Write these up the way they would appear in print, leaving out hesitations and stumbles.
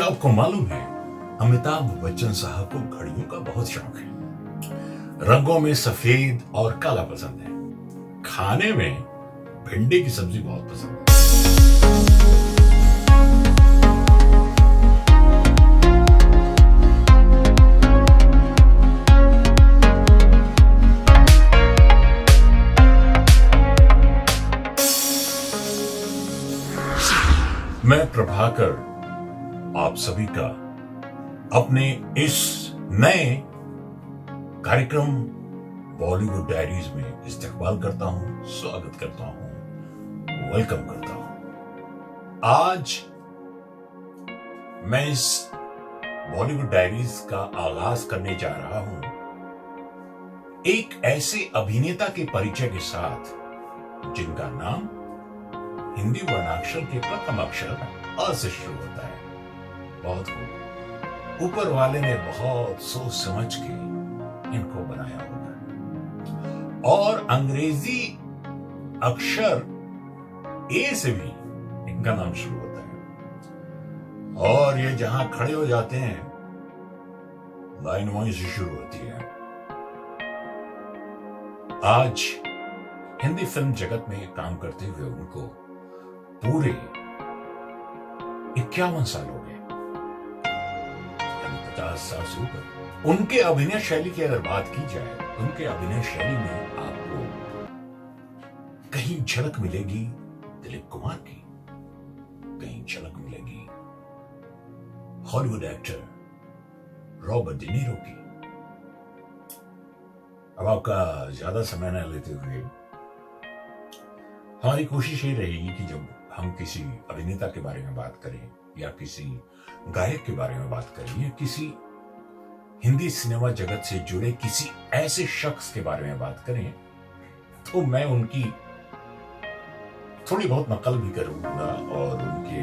क्या आपको मालूम है, अमिताभ बच्चन साहब को घड़ियों का बहुत शौक है। रंगों में सफेद और काला पसंद है। खाने में भिंडी की सब्जी बहुत पसंद है। मैं प्रभाकर आप सभी का अपने इस नए कार्यक्रम बॉलीवुड डायरीज में इस्तकबाल करता हूं, स्वागत करता हूं, वेलकम करता हूं। आज मैं इस बॉलीवुड डायरीज का आगाज करने जा रहा हूं एक ऐसे अभिनेता के परिचय के साथ जिनका नाम हिंदी वर्णाक्षर के प्रथम अक्षर अ से शुरू होता है। बहुत खूब, ऊपर वाले ने बहुत सोच समझ के इनको बनाया होगा। और अंग्रेजी अक्षर ए से भी इनका नाम शुरू होता है। और ये जहां खड़े हो जाते हैं, लाइन वहीं से शुरू होती है। आज हिंदी फिल्म जगत में काम करते हुए उनको पूरे 51 साल हो गए, 50 साल से ऊपर। उनके अभिनय शैली की अगर बात की जाए, उनके अभिनय शैली में आपको कहीं झलक मिलेगी दिलीप कुमार की, कहीं झलक मिलेगी Hollywood actor Robert De Niro की। अब आपका ज्यादा समय न लेते हुए हमारी कोशिश ये रहेगी कि जब हम किसी अभिनेता के बारे में बात करें या किसी गायक के बारे में बात करें या किसी हिंदी सिनेमा जगत से जुड़े किसी ऐसे शख्स के बारे में बात करें, तो मैं उनकी थोड़ी बहुत नकल भी करूंगा और उनके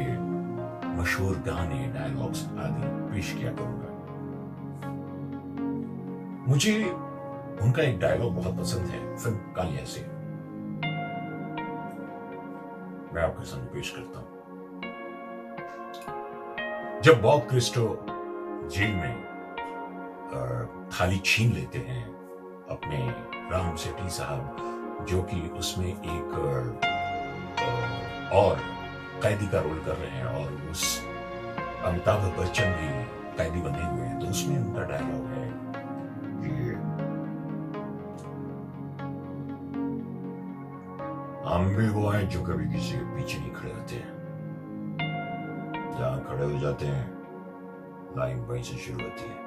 मशहूर गाने, डायलॉग्स आदि पेश किया करूंगा। मुझे उनका एक डायलॉग बहुत पसंद है फिल्म कालिया से, मैं आपके सामने पेश करता हूं। जब बॉब क्रिस्टो जेल में थाली छीन लेते हैं अपने राम सेठी साहब, जो कि उसमें एक और कैदी का रोल कर रहे हैं और उस अमिताभ बच्चन भी कैदी बने हुए हैं, तो उसमें उनका डायलॉग है कि हम भी वो हैं जो कभी किसी के पीछे नहीं खड़े होते हैं, जहां खड़े हो जाते हैं लाइन वहीं से शुरू होती है।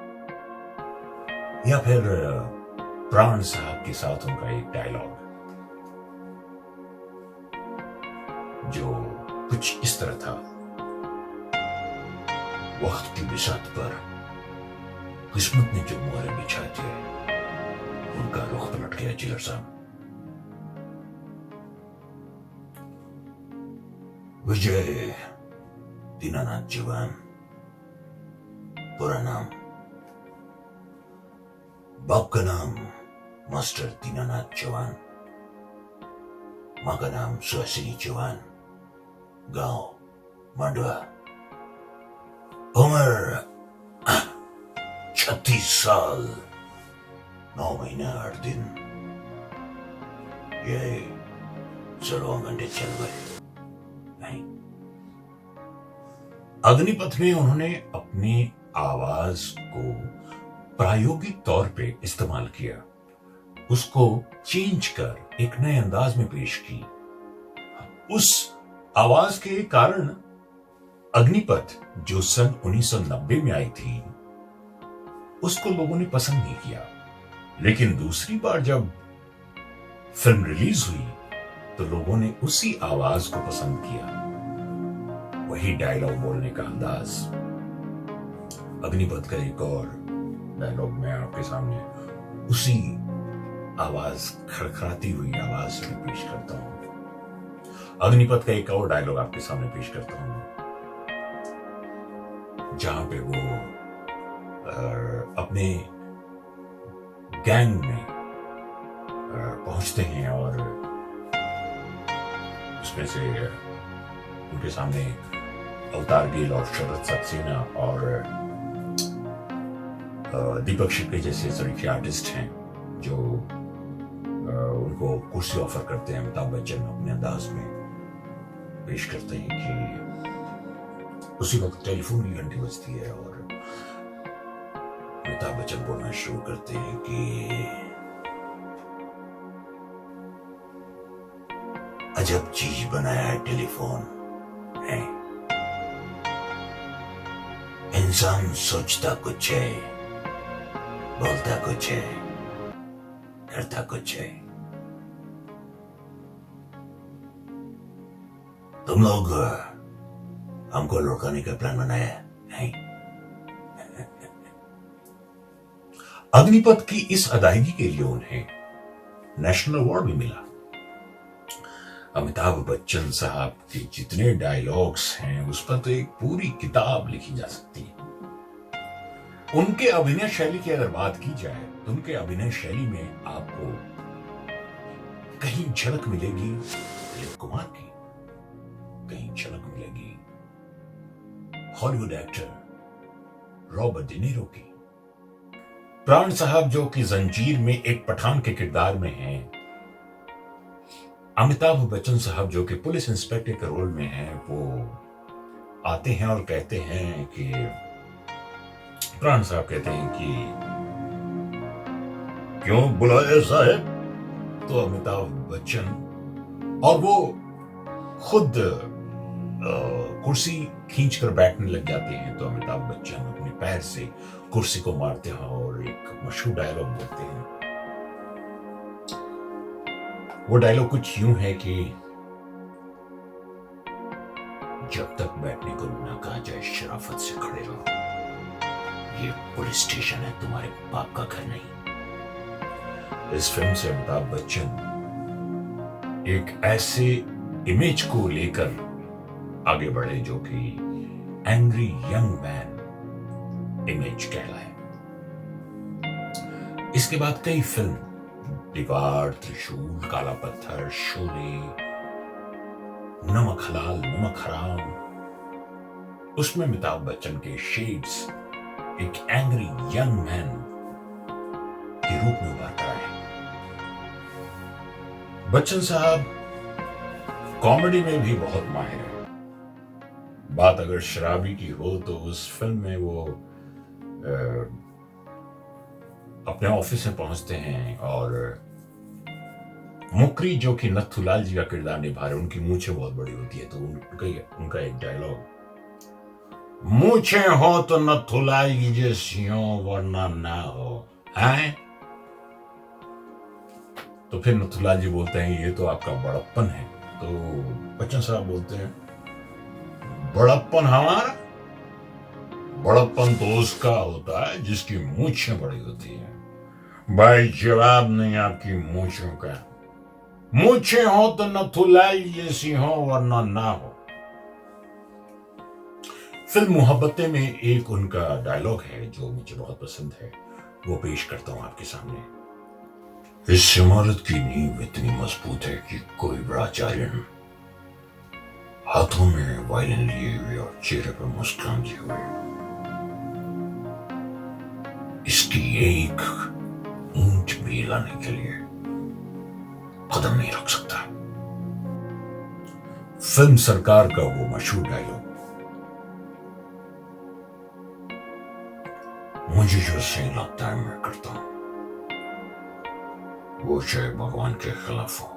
या फिर प्राण साहब के साथ उनका एक डायलॉग जो कुछ इस तरह था, वक्त की बिसात पर किस्मत ने जो मोहरे बिछा थे, उनका रुख पलट गया जिगर साहब। विजय दीनानाथ चौहान पूरा नाम, बाप का नाम मास्टर दीनानाथ चौहान, मां का नाम सुहासिनी चौहान, गांव मांडवा, उम्र 36 साल 9 महीने 8 दिन, ये 16 घंटे चल गए। अग्निपथ में उन्होंने अपनी आवाज को प्रायोगिक तौर पे इस्तेमाल किया, उसको चेंज कर एक नए अंदाज में पेश की। उस आवाज के कारण अग्निपथ जो सन 1990 में आई थी, उसको लोगों ने पसंद नहीं किया। लेकिन दूसरी बार जब फिल्म रिलीज हुई तो लोगों ने उसी आवाज को पसंद किया, वही डायलॉग बोलने का अंदाज। अग्निपथ का एक और डायलॉग मैं आपके सामने उसी आवाज, खड़खड़ाती हुई आवाज में पेश करता हूं। अग्निपथ का एक और डायलॉग आपके सामने पेश करता हूं, जहां पे वो अपने गैंग में पहुंचते हैं और उसमें से उनके सामने अवतार गिल और शरद सक्सेना और दीपक शिप्रे जैसे सड़की आर्टिस्ट हैं जो उनको कुर्सी ऑफर करते हैं। अमिताभ बच्चन अपने अंदाज में पेश करते हैं कि उसी वक्त टेलीफोन की घंटी बजती है और अमिताभ बच्चन बोलना शुरू करते हैं कि अजब चीज बनाया है टेलीफोन है। इंसान सोचता कुछ है, बोलता कुछ है, करता कुछ है। तुम लोग हमको लौटाने का प्लान बनाया है। अग्निपथ की इस अदायगी के लिए उन्हें नेशनल अवार्ड भी मिला। अमिताभ बच्चन साहब के जितने डायलॉग्स हैं उस पर तो एक पूरी किताब लिखी जा सकती है। उनके अभिनय शैली की अगर बात की जाए तो उनके अभिनय शैली में आपको कहीं झलक मिलेगी दिलीप कुमार की, कहीं झलक मिलेगी हॉलीवुड एक्टर रॉबर्ट डिनीरो की। प्राण साहब जो कि जंजीर में एक पठान के किरदार में हैं, अमिताभ बच्चन साहब जो कि पुलिस इंस्पेक्टर के रोल में हैं, वो आते हैं और कहते हैं कि प्राण साहब कहते हैं कि क्यों बुलाया साहब? तो अमिताभ बच्चन और वो खुद कुर्सी खींचकर बैठने लग जाते हैं। तो अमिताभ बच्चन अपने पैर से कुर्सी को मारते हैं और एक मशहूर डायलॉग बोलते हैं। वो डायलॉग कुछ यूं है कि जब तक बैठने को ना कहा जाए शराफत से खड़े रहो, ये पुलिस स्टेशन है, तुम्हारे बाप का घर नहीं। इस फिल्म से अमिताभ बच्चन एक ऐसे इमेज को लेकर आगे बढ़े जो कि एंग्री यंग मैन इमेज कहलाए। इसके बाद कई फिल्म दीवार, त्रिशूल, काला पत्थर, शोले, नमक हलाल नमक हराम, उसमें अमिताभ बच्चन के शेड्स एक एंग्री यंग मैन के रूप में उभर कर आए। बच्चन साहब कॉमेडी में भी बहुत माहिर है। बात अगर शराबी की हो तो उस फिल्म में वो अपने ऑफिस में पहुंचते हैं और मुकरी जो कि नथुलाल जी का किरदार निभा रहे, उनकी मूछें बहुत बड़ी होती है। तो उनका एक डायलॉग, मूछें हो तो नथुलाल जी जैसी हो वरना ना हो, हैं? तो फिर नथुलाल जी बोलते हैं ये तो आपका बड़प्पन है। तो बच्चन साहब बोलते हैं बड़प्पन हमारा? बड़प्पन तो उसका होता है जिसकी मूछें बड़ी होती है। भाई जवाब नहीं आपकी मूछों का। मूछें हो तो नथुलाई जैसी हो वरना ना हो। फिल्म मोहब्बतें में एक उनका डायलॉग है जो मुझे बहुत पसंद है, वो पेश करता हूं आपके सामने। इस इमारत की नींव इतनी मजबूत है कि कोई बड़ा चार्यन हाथों में वायलिन लिए हुए और चेहरे पर मुस्कान लिए हुए इसकी एक ईंट भी लाने के लिए कदम नहीं रख सकता। फिल्म सरकार का वो मशहूर डायलॉग, मुझे जो सही लगता है मैं करता हूं, वो चाहे भगवान के खिलाफ हो,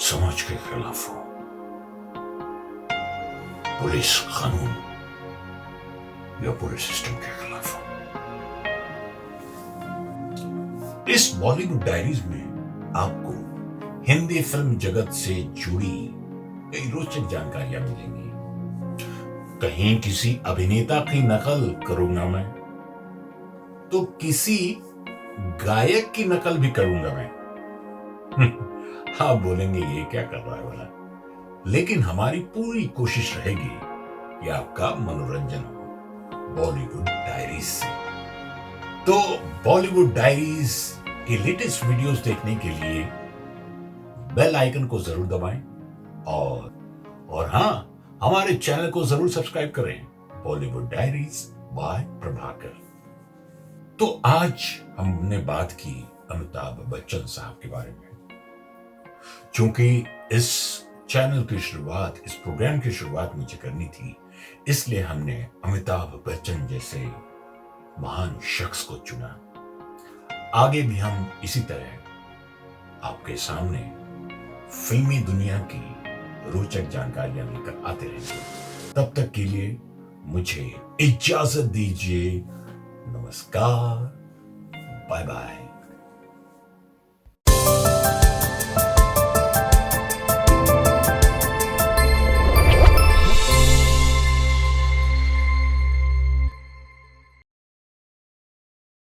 समाज के खिलाफ हो, पुलिस कानून या पूरे सिस्टम के खिलाफ हो। इस बॉलीवुड डायरीज में आपको हिंदी फिल्म जगत से जुड़ी कई रोचक जानकारियां मिलेंगी। कहीं किसी अभिनेता की नकल करूंगा मैं, तो किसी गायक की नकल भी करूंगा मैं। आप बोलेंगे ये क्या कर रहा है वाला, लेकिन हमारी पूरी कोशिश रहेगी कि आपका मनोरंजन हो बॉलीवुड डायरीज से। तो बॉलीवुड डायरीज के लेटेस्ट वीडियोस देखने के लिए बेल आइकन को जरूर दबाएं और हां, हमारे चैनल को जरूर सब्सक्राइब करें, बॉलीवुड डायरीज बाय प्रभाकर। तो आज हमने बात की अमिताभ बच्चन साहब के बारे में। क्योंकि इस चैनल की शुरुआत, इस प्रोग्राम की शुरुआत मुझे करनी थी, इसलिए हमने अमिताभ बच्चन जैसे महान शख्स को चुना। आगे भी हम इसी तरह आपके सामने फिल्मी दुनिया की रोचक जानकारियां लेकर आते रहेंगे। तब तक के लिए मुझे इजाजत दीजिए। नमस्कार, बाय बाय।